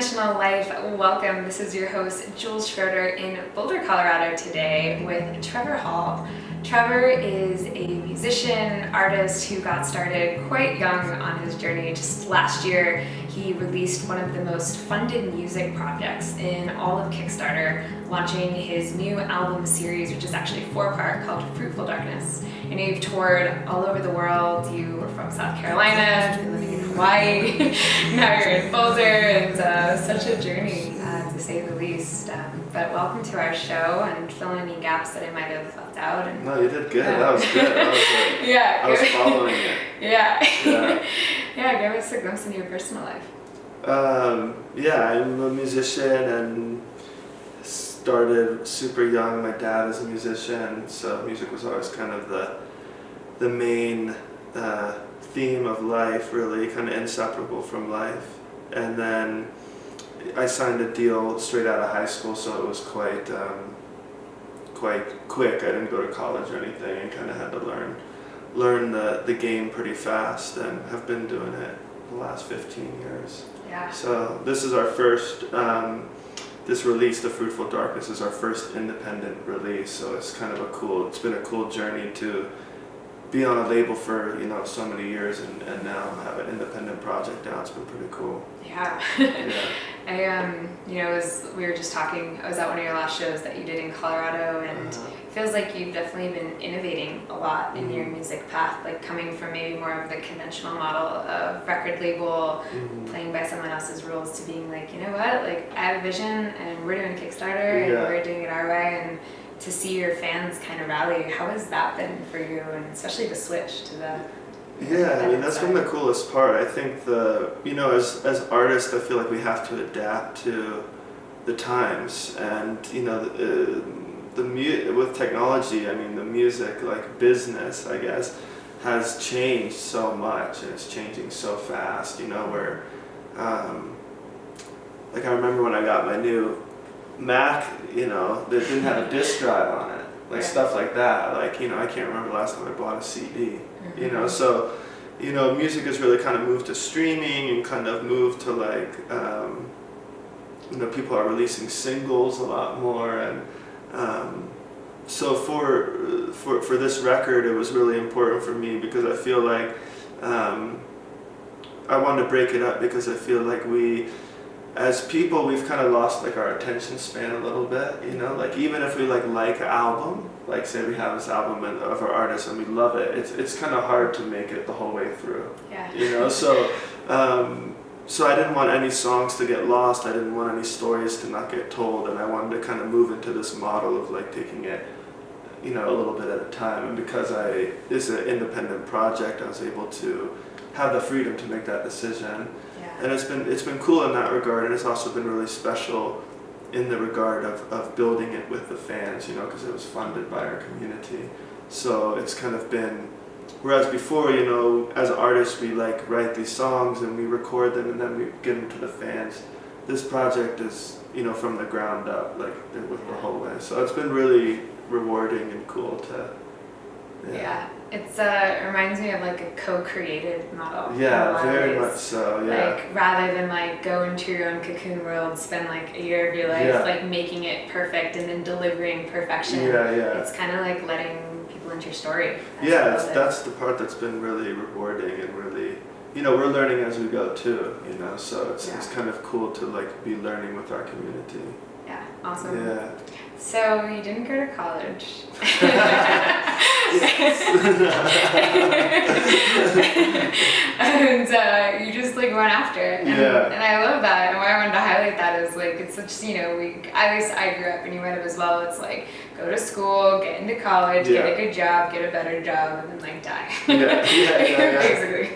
Unconventional Life, welcome. This is your host, Jules Schroeder, in Boulder, Colorado today with Trevor Hall. Trevor is a musician, artist who got started quite young on his journey. Just last year, he released one of the most funded music projects in all of Kickstarter, launching his new album series, which is actually 4-part, called Fruitful Darkness. And you've toured all over the world. You were from South Carolina, you're living in Hawaii, now you're in Boulder, and such a journey, to say the least. But welcome to our show, and fill in any gaps that I might have left out. And, no, you did good. That was good. That was good. Yeah, I was following it. Yeah. Yeah, give us a glimpse into your personal life. Yeah, I'm a musician and started super young. My dad is a musician, so music was always kind of the main theme of life, really, kind of inseparable from life. And then I signed a deal straight out of high school, so it was quite quick. I didn't go to college or anything, and kind of had to learn the game pretty fast, and have been doing it the last 15 years. Yeah. So this is our first, this release, The Fruitful Darkness, is our first independent release, so it's kind of it's been a cool journey to be on a label for, so many years, and now have an independent project now. It's been pretty cool. Yeah. Yeah. We were just talking, I was at one of your last shows that you did in Colorado, and it feels like you've definitely been innovating a lot in your music path, like coming from maybe more of the conventional model of record label, playing by someone else's rules, to being like, you know what, like I have a vision and we're doing a Kickstarter and we're doing it our way, and to see your fans kind of rally. How has that been for you, and especially the switch to the... Yeah, I mean, that's been the coolest part. I think as artists, I feel like we have to adapt to the times, and with technology, I mean, the music, like business, I guess, has changed so much, and it's changing so fast, where, like I remember when I got my new Mac, that didn't have a disk drive on it, like stuff like that, like, I can't remember the last time I bought a CD, so, music has really kind of moved to streaming, and kind of moved to like, people are releasing singles a lot more, and so for this record, it was really important for me, because I feel like I wanted to break it up, because I feel like as people, we've kind of lost like our attention span a little bit, like even if we like an album, like say we have this album of our artist and we love it, it's kind of hard to make it the whole way through. Yeah. So I didn't want any songs to get lost, I didn't want any stories to not get told, and I wanted to kind of move into this model of like taking it, a little bit at a time. And because it's an independent project, I was able to have the freedom to make that decision. And it's been cool in that regard, and it's also been really special in the regard of building it with the fans, because it was funded by our community. So it's kind of been, whereas before, as artists, we like write these songs and we record them and then we give them to the fans. This project is, from the ground up, like with the whole way. So it's been really rewarding and cool to. Yeah. It reminds me of like a co-created model. Yeah, very much so, yeah. Like rather than like go into your own cocoon world, spend like a year of your life like making it perfect and then delivering perfection. Yeah. It's kind of like letting people into your story. That's the part that's been really rewarding, and really, we're learning as we go too, so it's kind of cool to like be learning with our community. Yeah, awesome. Yeah. So you didn't go to college. And you just like went after it. And I love that. And why I wanted to highlight that is like, it's such, at least I grew up, and you might have as well, it's like, go to school, get into college, get a good job, get a better job, and then like die. Basically.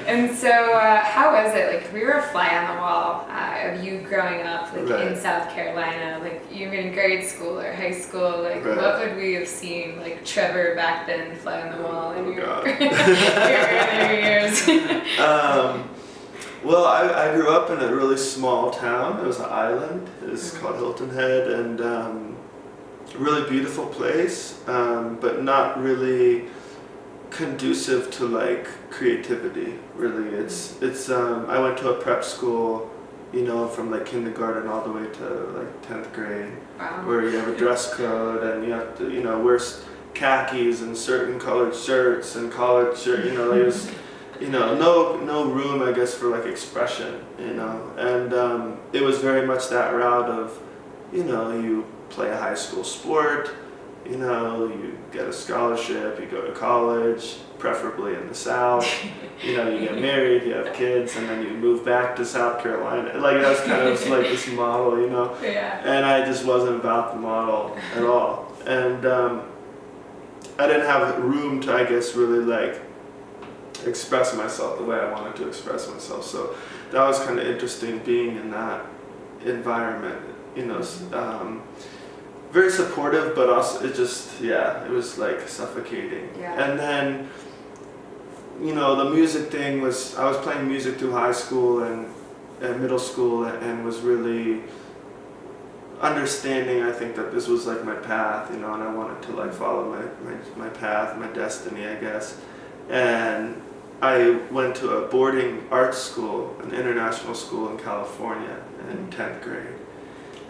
And so how was it? Like, if we were a fly on the wall of you growing up like in South Carolina, like you in grade school or high school, like what would we have seen like Trevor back then fly on the wall in your earlier years? Well, I grew up in a really small town. It was an island. It's called Hilton Head, and a really beautiful place, but not really conducive to like creativity. Really, it's I went to a prep school you know, from like kindergarten all the way to like 10th grade, Wow. where you have a dress code and you have to, you know, wear khakis and certain colored shirts and collared shirt, you know, there's, you know, no room, I guess, for like expression, you know, and it was very much that route of, you know, you play a high school sport, you know, you get a scholarship, you go to college, preferably in the South, you know, you get married, you have kids, and then you move back to South Carolina. Like, that's kind of like this model, you know? Yeah. And I just wasn't about the model at all. And I didn't have room to, I guess, really like express myself the way I wanted to express myself. So that was kind of interesting being in that environment, you know. Very supportive, but also it just, yeah, it was like suffocating. Yeah. And then, you know, the music thing was, I was playing music through high school and middle school, and was really understanding, I think, that this was like my path, you know, and I wanted to like follow my path, my destiny, I guess. And I went to a boarding arts school, an international school in California in 10th grade.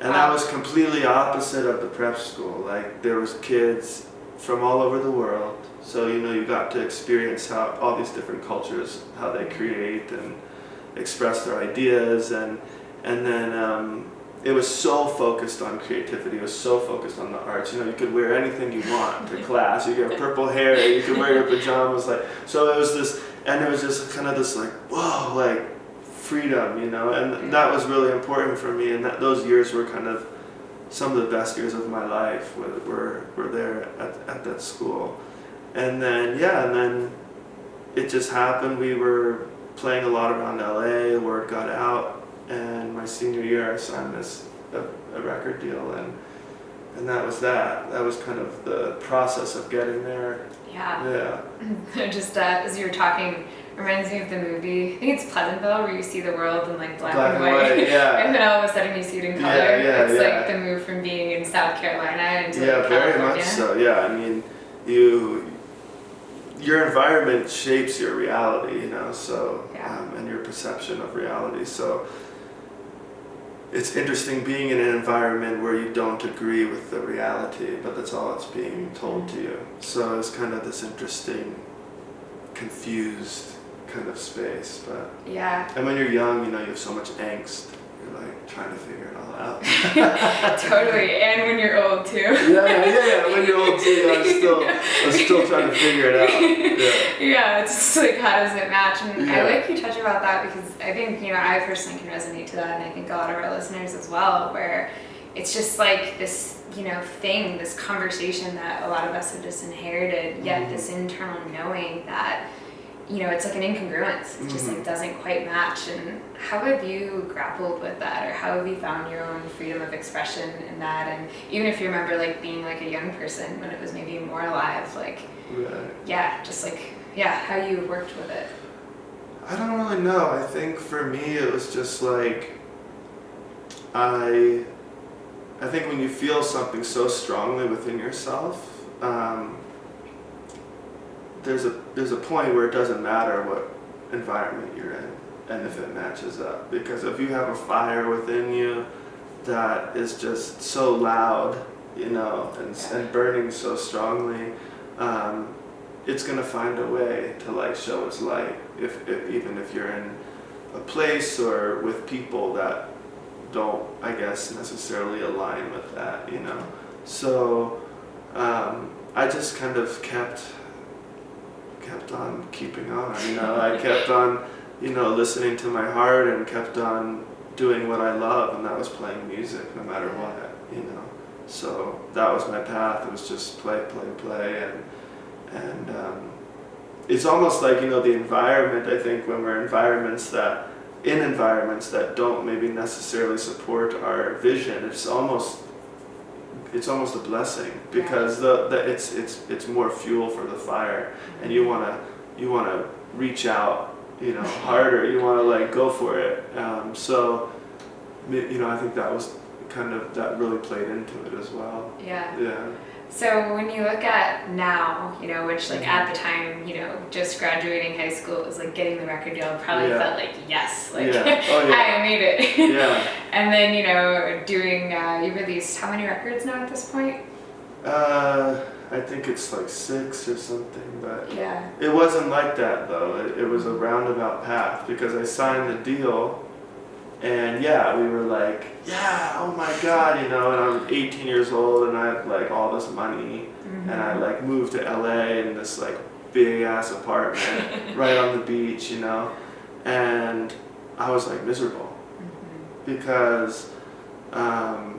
And that was completely opposite of the prep school. Like, there was kids from all over the world. So, you know, you got to experience how all these different cultures, how they create and express their ideas. And then it was so focused on creativity. It was so focused on the arts. You know, you could wear anything you want to class. You could have purple hair. You could wear your pajamas. Like, so it was this, and it was just kind of this like, whoa, like, freedom, you know, and that was really important for me, and those years were kind of some of the best years of my life were there at that school. And then it just happened. We were playing a lot around LA, word got out, and my senior year I signed a record deal, and that was that. That was kind of the process of getting there. Yeah. Just as you were talking, reminds me of the movie, I think it's Pleasantville, where you see the world in like black and white. Yeah. And then all of a sudden you see it in color. It's like the move from being in South Carolina into like very California. much so. Yeah, I mean, your environment shapes your reality, you know, so and your perception of reality. So it's interesting being in an environment where you don't agree with the reality, but that's all that's being told to you. So it's kind of this interesting, confused kind of space. But and when you're young, you know, you have so much angst. You're like trying to figure it all out. Totally, and when you're old too. Yeah. When you're old too, I'm still trying to figure it out. Yeah, it's just like, how does it match? And I like you touch about that, because I think, you know, I personally can resonate to that, and I think a lot of our listeners as well, where it's just like this, you know, thing, this conversation that a lot of us have just inherited, yet this internal knowing that, you know, it's like an incongruence. It just like doesn't quite match. And how have you grappled with that, or how have you found your own freedom of expression in that? And even if you remember like being like a young person when it was maybe more alive, like how you worked with it. I don't really know. I think for me it was just like I think when you feel something so strongly within yourself, there's a point where it doesn't matter what environment you're in and if it matches up. Because if you have a fire within you that is just so loud, you know, and burning so strongly, it's gonna find a way to like show its light. Even if you're in a place or with people that don't, I guess, necessarily align with that, you know. So I just kind of kept on keeping on, you know. I kept on, you know, listening to my heart, and kept on doing what I love, and that was playing music no matter what, you know. So that was my path. It was just play, and it's almost like, you know, the environment, I think, when we're in environments that don't maybe necessarily support our vision, it's almost a blessing, because it's more fuel for the fire, and you wanna reach out, you know, harder. You wanna like go for it. So, you know, I think that was kind of that really played into it as well. Yeah. Yeah. So when you look at now, which like at the time, just graduating high school, it was like getting the record deal, probably felt like, yes, like I made it. Yeah. And then, doing, you released how many records now at this point? I think it's like 6 or something, but yeah, it wasn't like that though. It was a roundabout path because I signed the deal. And we were like, oh my God, and I'm 18 years old and I have like all this money and I like moved to LA in this like big ass apartment right on the beach, and I was like miserable because I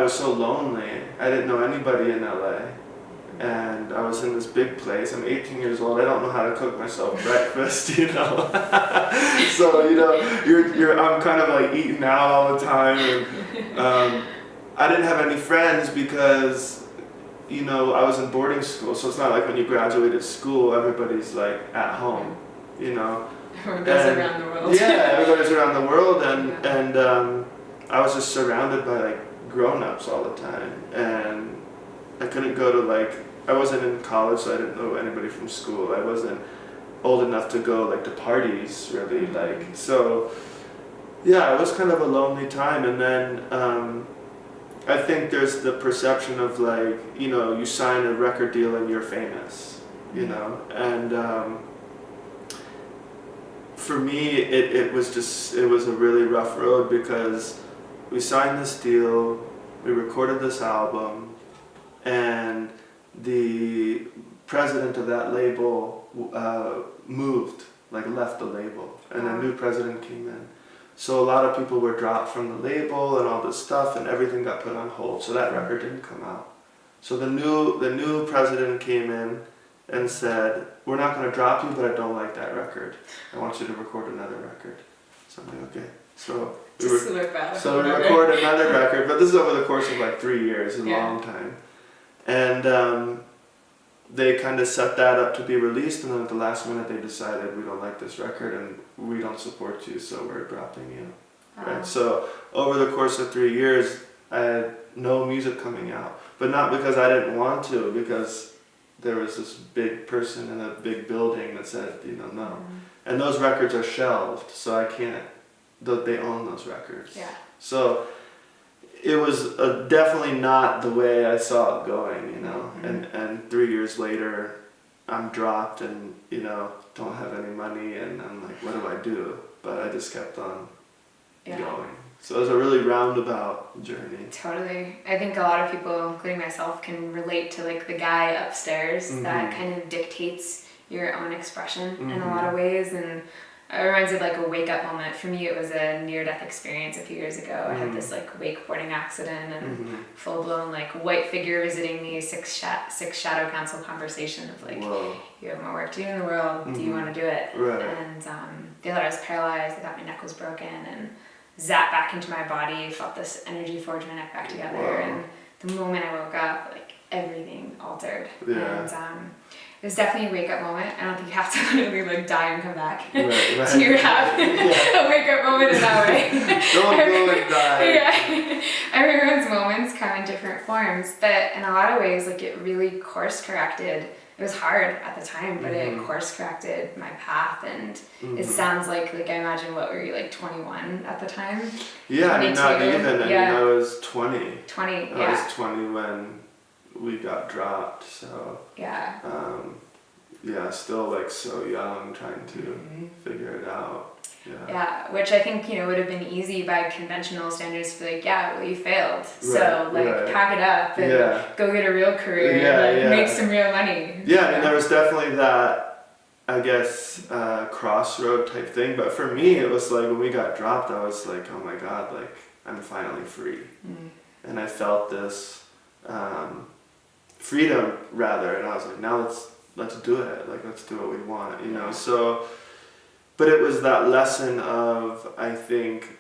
was so lonely. I didn't know anybody in LA. And I was in this big place. I'm 18 years old. I don't know how to cook myself breakfast, So, I'm kind of like eating out all the time. And I didn't have any friends because, I was in boarding school. So it's not like when you graduated school, everybody's like at home, Everyone goes around the world. Yeah, everybody's around the world. And I was just surrounded by like grown-ups all the time. And I couldn't go to I wasn't in college, so I didn't know anybody from school. I wasn't old enough to go to parties really, so it was kind of a lonely time. And then I think there's the perception of you sign a record deal and you're famous, and for me it was a really rough road because we signed this deal, we recorded this album, and the president of that label left the label, and a new president came in. So a lot of people were dropped from the label and all this stuff, and everything got put on hold. So that record didn't come out. So the new president came in and said, "We're not going to drop you, but I don't like that record. I want you to record another record." So I'm like, okay. So we recorded another record, but this is over the course of 3 years, a long time. And they kind of set that up to be released, and then at the last minute they decided, we don't like this record and we don't support you, so we're dropping you. Right? So over the course of 3 years, I had no music coming out, but not because I didn't want to, because there was this big person in a big building that said, no. And those records are shelved, so I can't, they own those records. Yeah. So it was definitely not the way I saw it going, and 3 years later, I'm dropped and, don't have any money, and I'm like, what do I do? But I just kept on going. So it was a really roundabout journey. Totally. I think a lot of people, including myself, can relate to the guy upstairs that kind of dictates your own expression in a lot of ways, and it reminds me of a wake-up moment. For me, it was a near-death experience a few years ago. I had this wakeboarding accident and full-blown white figure visiting me, six shadow council conversation of Whoa. You have more work to do in the world. Do you want to do it? Right. And the other I was paralyzed. I thought my neck was broken and zapped back into my body. Felt this energy forge my neck back together. Wow. And the moment I woke up, everything altered. Yeah. And it was definitely a wake-up moment. I don't think you have to literally die and come back Right. to have a wake-up moment in that way. Don't go and die. Yeah. Everyone's moments come in different forms, but in a lot of ways, it really course-corrected. It was hard at the time, but it course-corrected my path, and it sounds like I imagine, what were you, 21 at the time? Yeah, 22? Not even. I was 20. 20, I was 20 when we got dropped, so still so young, trying to figure it out. Yeah, which I think would have been easy by conventional standards to be well, you failed, so pack it up and go get a real career and make some real money. There was definitely that, I guess, crossroad type thing, but for me it was when we got dropped, I was oh my God, I'm finally free. And I felt this freedom rather, and I was now let's do it, let's do what we want, so. But it was that lesson of, I think,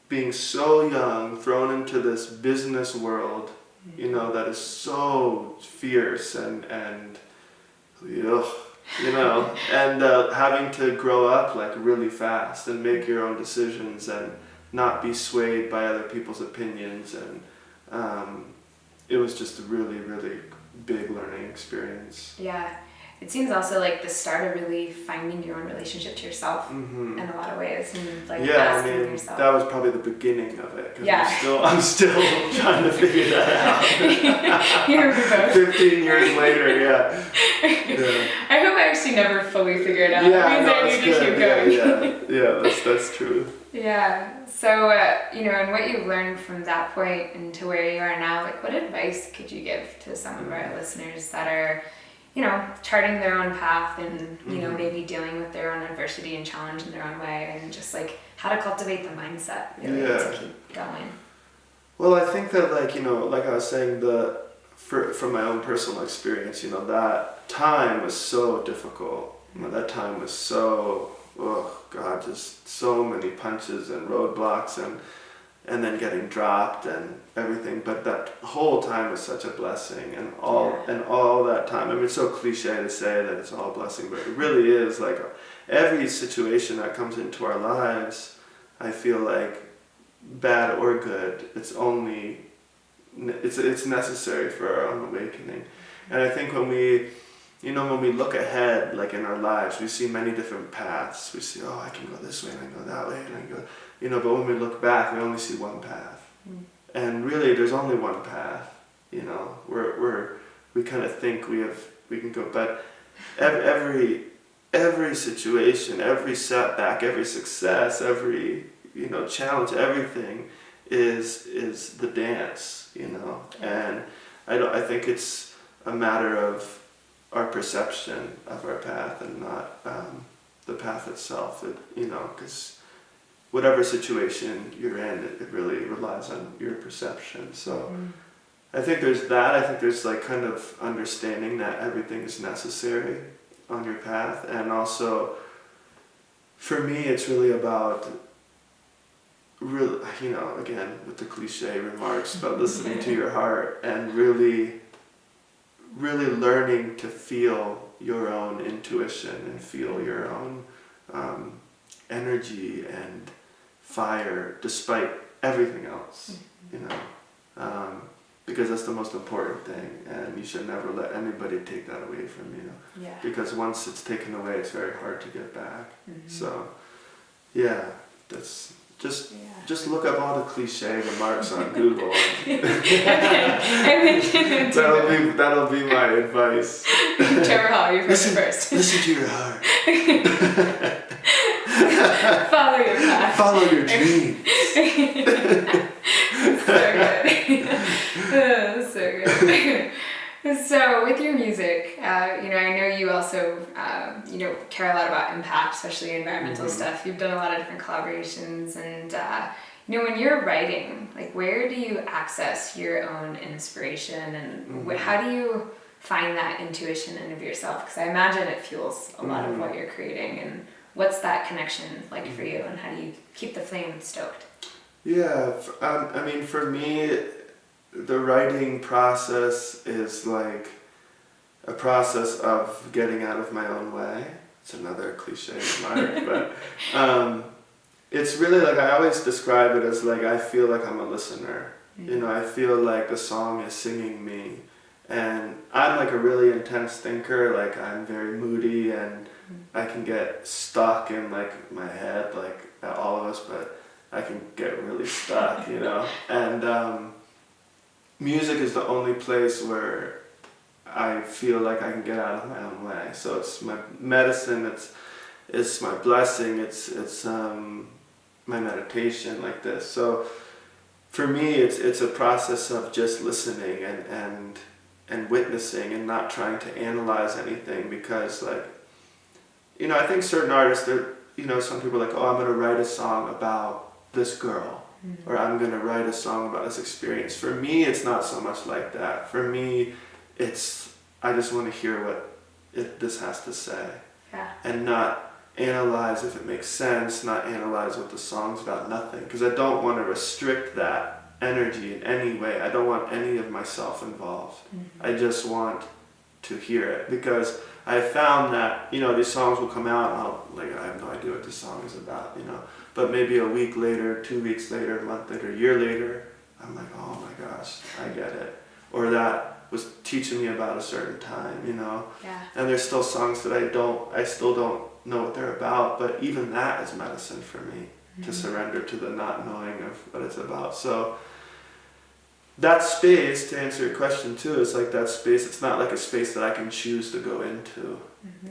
being so young, thrown into this business world, that is so fierce and and having to grow up really fast and make your own decisions and not be swayed by other people's opinions, and it was just a really, really big learning experience. Yeah. It seems also like the start of really finding your own relationship to yourself Mm-hmm. in a lot of ways, and like Yeah, I asking mean, yourself. that was probably the beginning of it, because Yeah. I'm still trying to figure that out. You're both. 15 years later, yeah. I hope I actually never fully figure it out. Yeah, It means no, I it's need to good. keep going. Yeah, that's true. Yeah. So, and what you've learned from that point into where you are now, like, what advice could you give to some of our listeners that are, charting their own path and, maybe dealing with their own adversity and challenge in their own way, and just like how to cultivate the mindset really to keep going? Well, I think that like I was saying, from my own personal experience, that time was so difficult. That time was so, just so many punches and roadblocks and then getting dropped and everything. But that whole time was such a blessing, and all that time. I mean, it's so cliche to say that it's all a blessing, but it really is. Like every situation that comes into our lives, I feel like, bad or good, it's necessary for our own awakening. And I think when we look ahead, like in our lives, we see many different paths. We see, I can go this way and I can go that way and I can go, but when we look back, we only see one path. And really, there's only one path. We kind of think we can go, but every situation, every setback, every success, every challenge, everything is the dance, and I think it's a matter of our perception of our path and not the path itself. Because whatever situation you're in, it really relies on your perception. So I think there's that. I think there's like kind of understanding that everything is necessary on your path, and also for me, it's really about again, with the cliche remarks about listening to your heart and really learning to feel your own intuition and feel your own energy and fire despite everything else, because that's the most important thing, and you should never let anybody take that away from you. Yeah. Because once it's taken away, it's very hard to get back. So, that's just look up all the cliche remarks on Google. That'll be my advice. Trevor Hall, you're first. Listen to your heart. Follow your path. Follow your dreams. So good. So with your music, I know you also, care a lot about impact, especially environmental stuff. You've done a lot of different collaborations, and when you're writing, like, where do you access your own inspiration, and how do you find that intuition in of yourself? Because I imagine it fuels a lot of what you're creating, and what's that connection like for you, and how do you keep the flame stoked? Yeah, for me, the writing process is like a process of getting out of my own way. It's another cliche remark, but it's really like, I always describe it as like, I feel like I'm a listener. I feel like the song is singing me, and I'm like a really intense thinker. Like, I'm very moody, and I can get stuck in like my head, like all of us, but I can get really stuck, and music is the only place where I feel like I can get out of my own way. So it's my medicine, it's my blessing, it's my meditation, like this. So for me, it's a process of just listening and witnessing, and not trying to analyze anything, because like, I think certain artists, some people are like, I'm going to write a song about this girl, or I'm going to write a song about this experience. For me, it's not so much like that. For me, I just want to hear what this has to say, and not analyze if it makes sense, not analyze what the song's about, nothing. Because I don't want to restrict that energy in any way. I don't want any of myself involved. I just want to hear it, because I found that, these songs will come out and I have no idea what this song is about, But maybe a week later, 2 weeks later, a month later, a year later, I'm like, oh my gosh, I get it. Or that was teaching me about a certain time, you know. Yeah. And there's still songs that I still don't know what they're about, but even that is medicine for me, to surrender to the not knowing of what it's about. So that space, to answer your question too, is like that space, it's not like a space that I can choose to go into.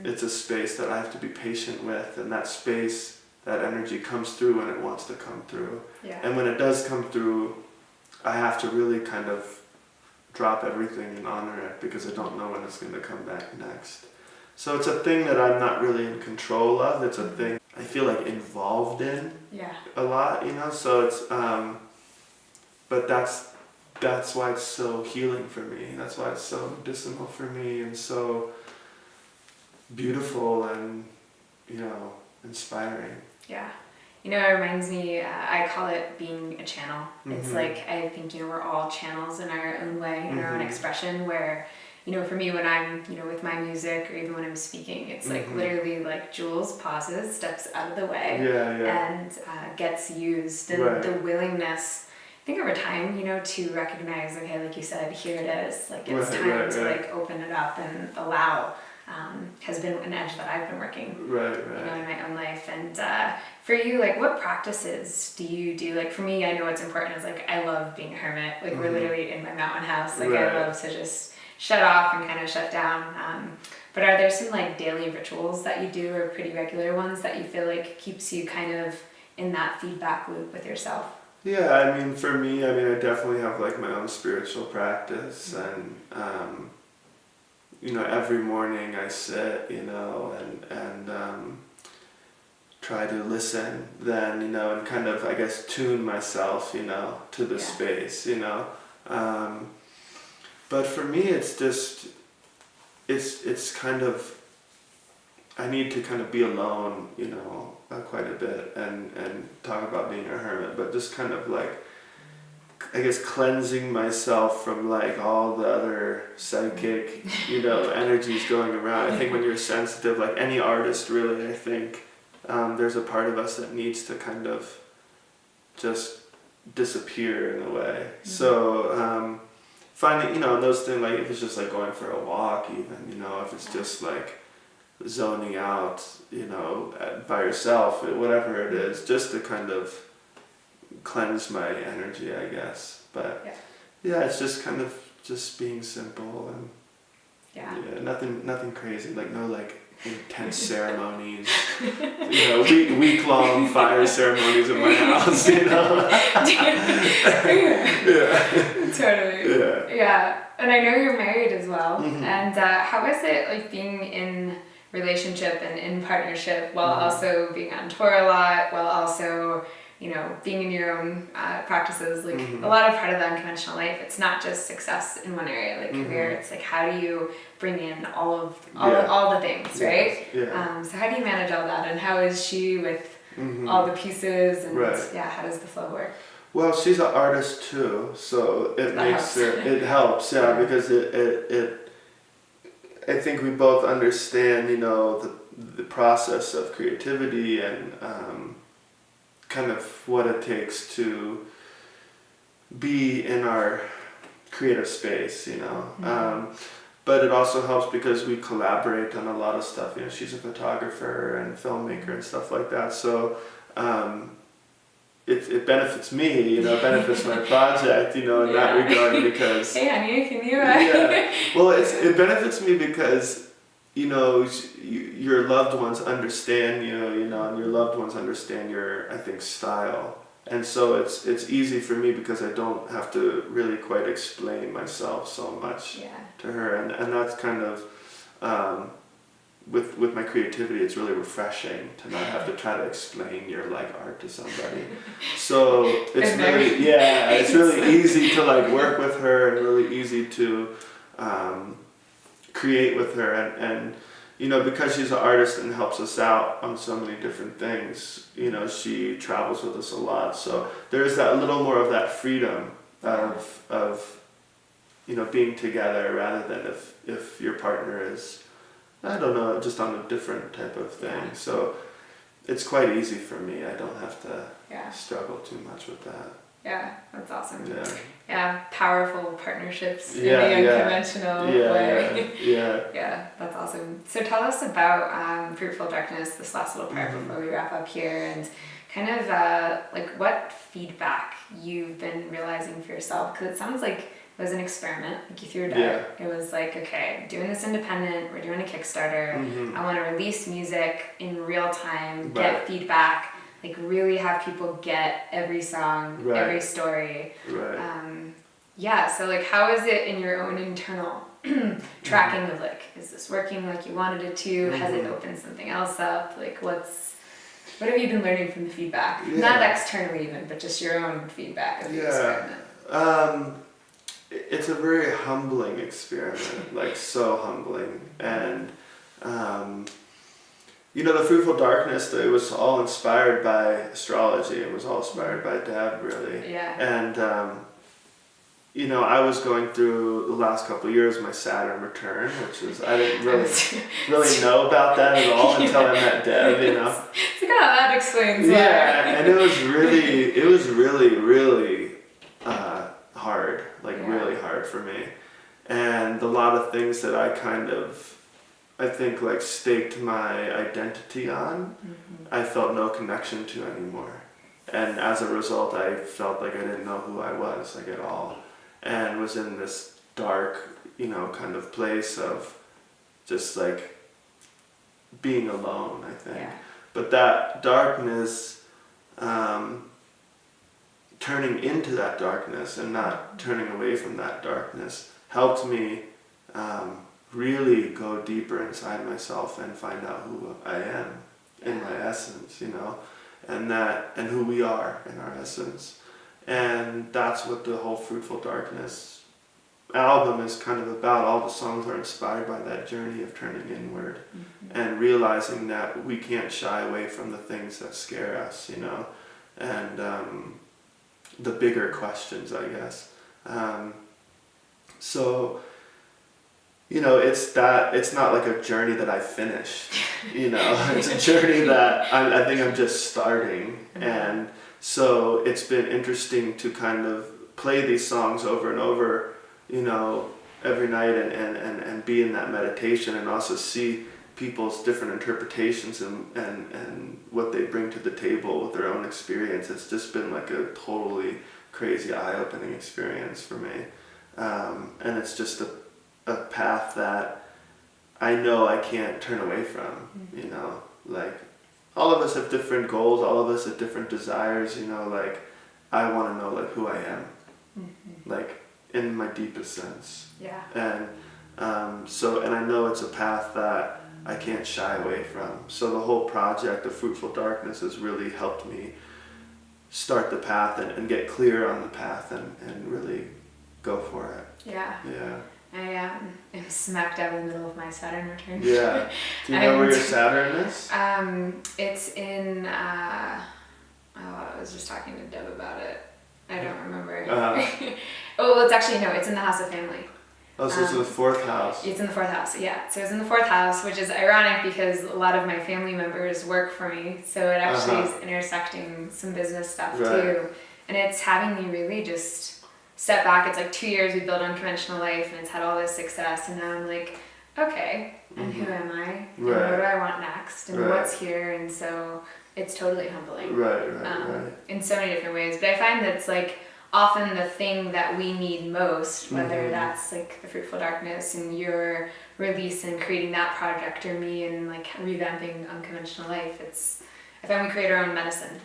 It's a space that I have to be patient with, and that space, that energy comes through when it wants to come through. Yeah. And when it does come through, I have to really kind of drop everything and honor it, because I don't know when it's going to come back next. So it's a thing that I'm not really in control of. It's a thing I feel like involved in a lot, you know. So it's, but that's why it's so healing for me. That's why it's so medicinal for me, and so beautiful and, you know, inspiring. Yeah. You know, it reminds me, I call it being a channel. It's like, I think, you know, we're all channels in our own way, in our own expression, where, you know, for me, when I'm, you know, with my music, or even when I'm speaking, it's like literally like Jules pauses, steps out of the way, and gets used. And the willingness, I think over time, you know, to recognize, okay, like you said, here it is, like it's time to like open it up and allow, has been an edge that I've been working, you know, in my own life. And for you, like, what practices do you do? Like, for me, I know what's important is, like, I love being a hermit. Like, we're literally in my mountain house. Like, I love to just shut off and kind of shut down. But are there some, like, daily rituals that you do, or pretty regular ones that you feel like keeps you kind of in that feedback loop with yourself? Yeah, I mean, for me, I definitely have, like, my own spiritual practice, and you know, every morning I sit, you know, and try to listen then, you know, and kind of, I guess, tune myself, you know, to the space, you know. But for me, it's just, it's kind of, I need to kind of be alone, you know, quite a bit, and talk about being a hermit, but just kind of like, I guess, cleansing myself from like all the other psychic, you know, energies going around. I think when you're sensitive, like any artist really, I think there's a part of us that needs to kind of just disappear in a way. So finding, you know, those things, like if it's just like going for a walk even, you know, if it's just like zoning out, you know, by yourself, whatever it is, just to kind of cleanse my energy, I guess. But yeah, it's just kind of just being simple, and nothing crazy, like no like intense ceremonies, you know, week-long fire ceremonies in my house, you know. Totally. Yeah. And I know you're married as well. And how is it like being in relationship and in partnership while also being on tour a lot, while also, you know, being in your own practices? Like a lot of part of the unconventional life, it's not just success in one area, like career. It's like, how do you bring in all the things, right? So how do you manage all that, and how is she with all the pieces, and how does the flow work? Well, she's an artist too, so it makes it helps, because it I think we both understand, you know, the process of creativity, and kind of what it takes to be in our creative space, you know. But it also helps because we collaborate on a lot of stuff. You know, she's a photographer and filmmaker and stuff like that. So it benefits me, you know, it benefits my project, you know, in that regard, because... Hey, honey, can you... Well, it benefits me because, you know, your loved ones understand you know, and your loved ones understand your, I think, style. And so it's easy for me because I don't have to really quite explain myself so much to her. And that's kind of... With my creativity, it's really refreshing to not have to try to explain your like art to somebody. So it's really, it's really easy to like work with her, and really easy to create with her, and you know, because she's an artist and helps us out on so many different things. You know, she travels with us a lot, so there's that little more of that freedom of you know, being together, rather than if your partner is, I don't know, just on a different type of thing. So it's quite easy for me. I don't have to Yeah. struggle too much with that. Yeah, that's awesome. Yeah. Yeah, powerful partnerships in Yeah, the yeah. unconventional way. Yeah. Yeah, that's awesome. So tell us about Fruitful Darkness, this last little part Mhm. before we wrap up here, and kind of like what feedback you've been realizing for yourself, because it sounds like it was an experiment, like you threw a dart. It was like, okay, doing this independent, we're doing a Kickstarter, Mhm. I want to release music in real time, Right. get feedback, like really have people get every song, Right. every story. Right. Yeah, so like how is it in your own internal tracking of like, is this working like you wanted it to? Has it opened something else up? Like what have you been learning from the feedback? Yeah. Not externally even, but just your own feedback of the experiment. It's a very humbling experiment, like so humbling. And, the Fruitful Darkness, it was all inspired by astrology. It was all inspired by Deb, really. Yeah. And, I was going through the last couple of years my Saturn return, which is, I didn't really know about that at all until I met Deb, It's like, oh, that explains why. Yeah, and it was really hard, really hard for me. And a lot of things that I think like staked my identity on, I felt no connection to anymore. And as a result, I felt like I didn't know who I was, like at all. And was in this dark, kind of place of just like being alone, I think. Yeah. But that darkness, turning into that darkness and not turning away from that darkness helped me really go deeper inside myself and find out who I am in my essence, and who we are in our essence. And that's what the whole Fruitful Darkness album is kind of about. All the songs are inspired by that journey of turning inward and realizing that we can't shy away from the things that scare us, and the bigger questions, I guess. It's not like a journey that I finished, it's a journey that I think I'm just starting. And so it's been interesting to kind of play these songs over and over, every night and be in that meditation and also see people's different interpretations and what they bring to the table with their own experience. It's just been like a totally crazy eye-opening experience for me. And it's just a path that I know I can't turn away from, like all of us have different goals, all of us have different desires, like I want to know like who I am, like in my deepest sense. Yeah. And and I know it's a path that I can't shy away from. So the whole project of Fruitful Darkness has really helped me start the path and get clear on the path and really go for it. Yeah. Yeah. I am smack dab in the middle of my Saturn return. Yeah. Do you know where your Saturn is? It's in, I was just talking to Deb about it. I don't remember. It's in the House of Family. Oh, so it's in the fourth house. It's in the fourth house, yeah. So it's in the fourth house, which is ironic because a lot of my family members work for me. So it actually is intersecting some business stuff too. And it's having me really just step back. It's like 2 years we built Unconventional Life and it's had all this success. And now I'm like, okay, and who am I? And what do I want next? And what's here? And so it's totally humbling. Right. In so many different ways. But I find that it's like often the thing that we need most, whether that's like the Fruitful Darkness and your release and creating that project, or me and like revamping Unconventional Life, I find we create our own medicine,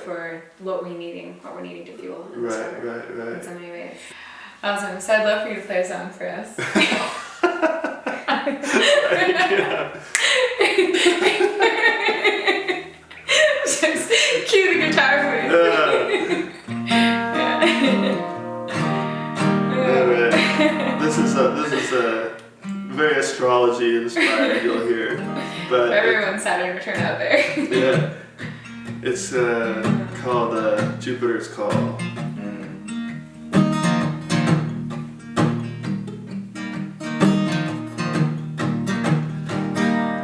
for what we're needing to fuel and discover in so many ways. Awesome. So I'd love for you to play a song for us. Just cue the guitar, please. This is a very astrology inspired, you'll hear. But for everyone's Saturn return out there. Yeah. It's called Jupiter's Call.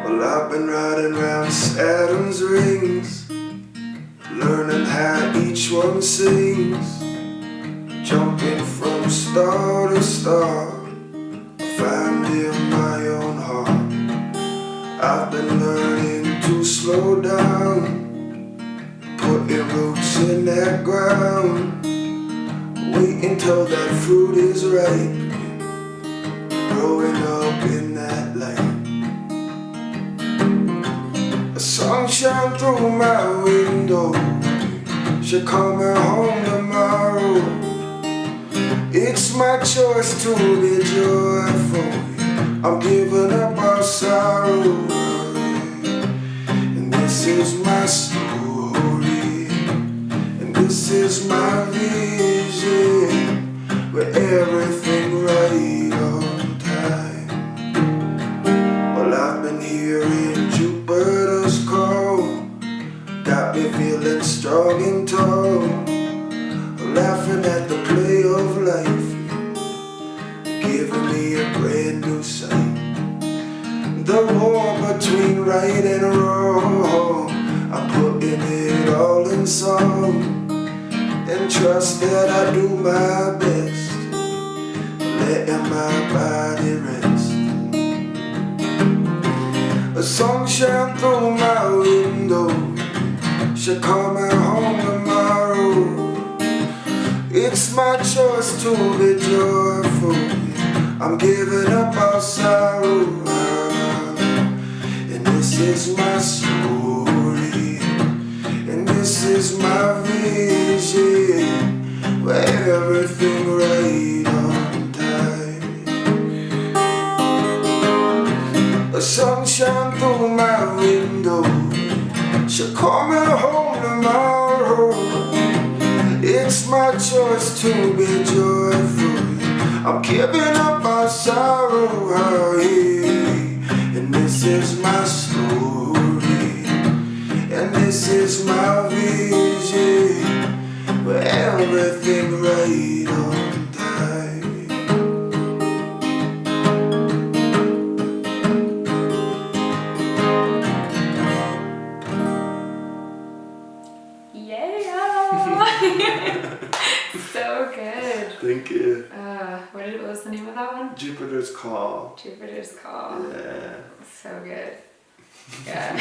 Well, I've been riding round Saturn's rings, learning how each one sings, jumping from star to star, finding my own heart. I've been learning to slow down, putting roots in that ground, waiting till that fruit is ripe, growing up in that light. The sun shine through my window, she'll come home tomorrow. It's my choice to be joyful, I'm giving up our sorrow. And this is my story, and this is my vision, where everything right on time. Well, I've been hearing Jupiter's call, got me feeling strong and tall, laughing at the play of life, giving me a brand new sight. The war between right and wrong, I'm putting it all in song, and trust that I do my best, letting my body rest. The sun shine through my window, she'll come home tomorrow. It's my choice to be joyful, I'm giving up all sorrow. And this is my story, and this is my vision, where everything right on time. The sun shine through my window, she'll call me home tomorrow. It's my choice to be joyful, I'm giving up my sorrow. And this is my story, and this is my vision, where everything right on time. Yeah. So good. Thank you. What was the name of that one? Jupiter's Call. Jupiter's Call. Yeah. So good. Yeah.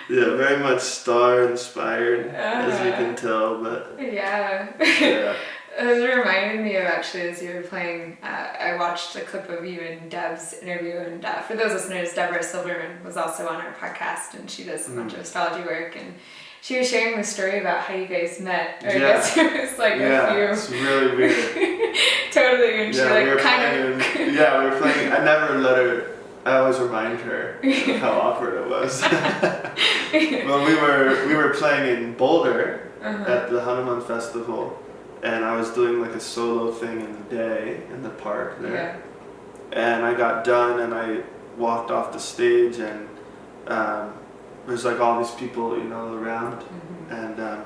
Yeah, very much star inspired, as you can tell, but Yeah. yeah. It was reminding me of, actually, as you were playing, I watched a clip of you and Deb's interview, and for those listeners, Deborah Silverman was also on our podcast, and she does a bunch of astrology work, and she was sharing the story about how you guys met, or I guess it was like a few. It's really weird. Totally, and she we were kind of... we were playing, I never let her, I always remind her of how awkward it was. Well, we were playing in Boulder at the Hanuman Festival, and I was doing like a solo thing in the day in the park there. And I got done and I walked off the stage, and there's like all these people, around. And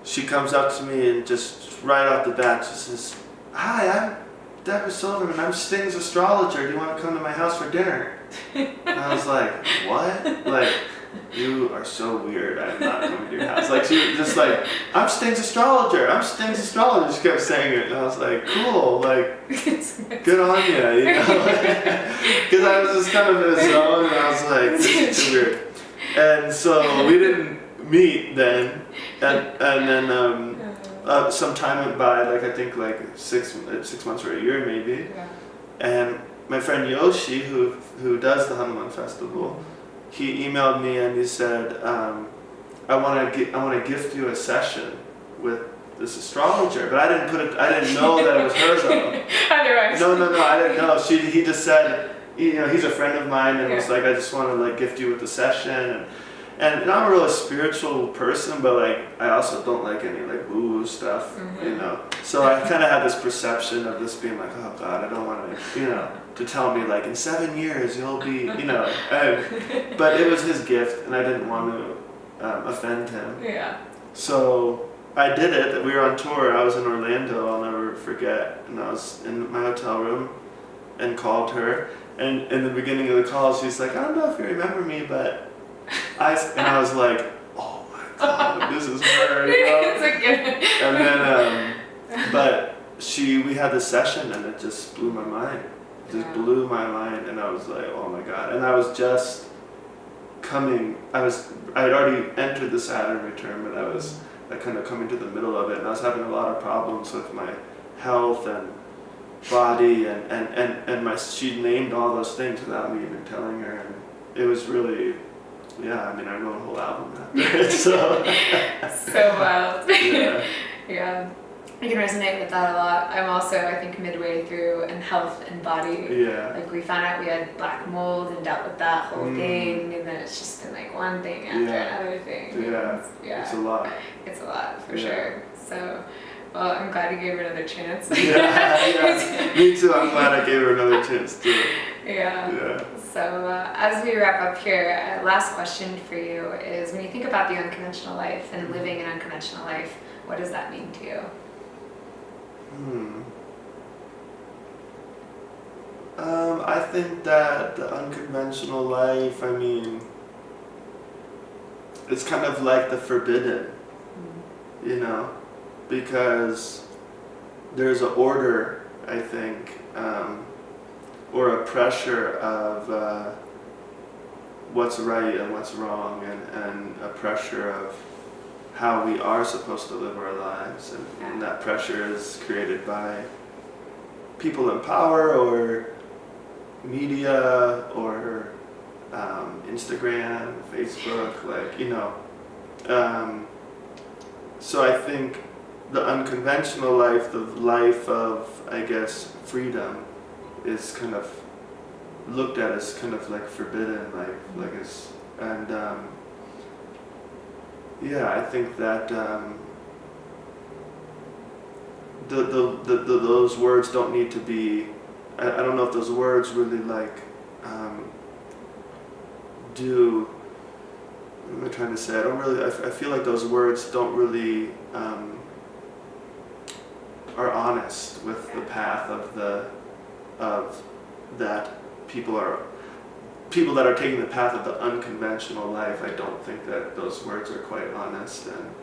she comes up to me and just right off the bat, she says, "Hi, I'm Deborah Silverman. I'm Sting's astrologer. Do you want to come to my house for dinner?" And I was like, "What? Like, you are so weird. I'm not coming to your house." Like, she was just like, "I'm Sting's astrologer. I'm Sting's astrologer." She kept saying it, and I was like, "Cool. Like, good on you." Because I was just kind of in a zone, and I was like, "This is too weird." And so we didn't meet then, and then some time went by, like I think like 6 months or a year maybe. And my friend Yoshi, who does the Hanuman Festival, he emailed me and he said, I want to gift you a session with this astrologer, but I didn't know that it was her though. Otherwise. No, I didn't know. He just said, he's a friend of mine, and was like, I just want to like gift you with the session, and I'm a really spiritual person, but like I also don't like any like woo stuff, So I kind of had this perception of this being like, oh God, I don't want to, to tell me like in 7 years you'll be, but it was his gift, and I didn't want to offend him. Yeah. So I did it. We were on tour. I was in Orlando. I'll never forget. And I was in my hotel room, and called her. And in the beginning of the call, she's like, I don't know if you remember me, but and I was like, oh my God, this is her, you know? And then, but we had this session and it just blew my mind. It just blew my mind, and I was like, oh my God. And I was just I had already entered the Saturn return, but I was like kind of coming to the middle of it, and I was having a lot of problems with my health and body, and she named all those things without me even telling her, and it was really, I mean, I wrote a whole album after it, so. So wild. Yeah. Yeah. I can resonate with that a lot. I'm also, I think, midway through in health and body. Yeah. Like we found out we had black mold and dealt with that whole thing, and then it's just been like one thing after another thing. Yeah. It's a lot. It's a lot for sure. So, well, I'm glad you gave her another chance. Yeah. Me too. I'm glad I gave her another chance too. Yeah. So as we wrap up here, last question for you is: when you think about the unconventional life and living an unconventional life, what does that mean to you? I think that the unconventional life, I mean, it's kind of like the forbidden, you know, because there's an order, I think, or a pressure of what's right and what's wrong, and a pressure of how we are supposed to live our lives, and that pressure is created by people in power or media or Instagram, Facebook, like, you know. So I think the unconventional life, the life of, I guess, freedom, is kind of looked at as kind of like forbidden, like it's, and I think that those words don't need to be. I don't know if those words really like do. What am I trying to say? I don't really. I feel like those words don't really are honest with the path of that people that are taking the path of the unconventional life. I don't think that those words are quite honest and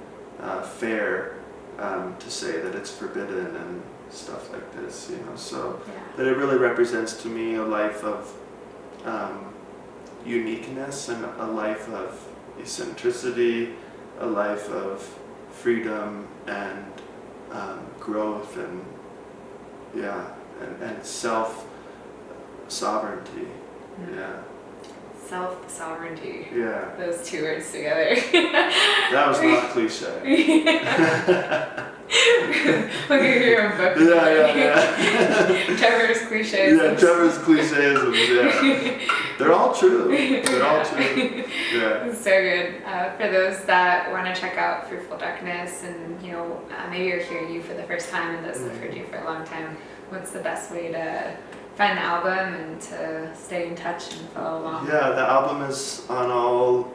fair to say that it's forbidden and stuff like this, you know. So that it really represents to me a life of uniqueness and a life of eccentricity, a life of freedom and growth and self sovereignty. Self-sovereignty. Yeah. Those two words together. That was not cliche. Look at your own book. Yeah. Trevor's cliches. Yeah, Trevor's cliches. They're all true. They're all true. Yeah. So good. For those that want to check out Fruitful Darkness, and maybe you're hearing you for the first time, and those that have heard you for a long time, what's the best way to find the album and to stay in touch and follow along? Yeah, the album is on all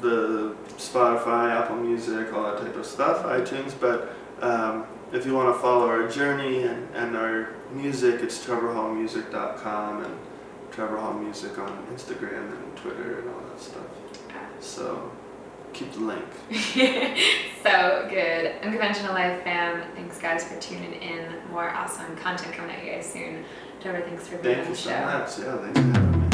the Spotify, Apple Music, all that type of stuff, iTunes, but if you want to follow our journey and our music, it's trevorhallmusic.com and Trevor Hall Music on Instagram and Twitter and all that stuff. So keep the link. So good. Unconventional Life fam, thanks guys for tuning in. More awesome content coming at you guys soon. Trevor, thanks for being on the show. Thank you so much. Yeah, thanks for having me.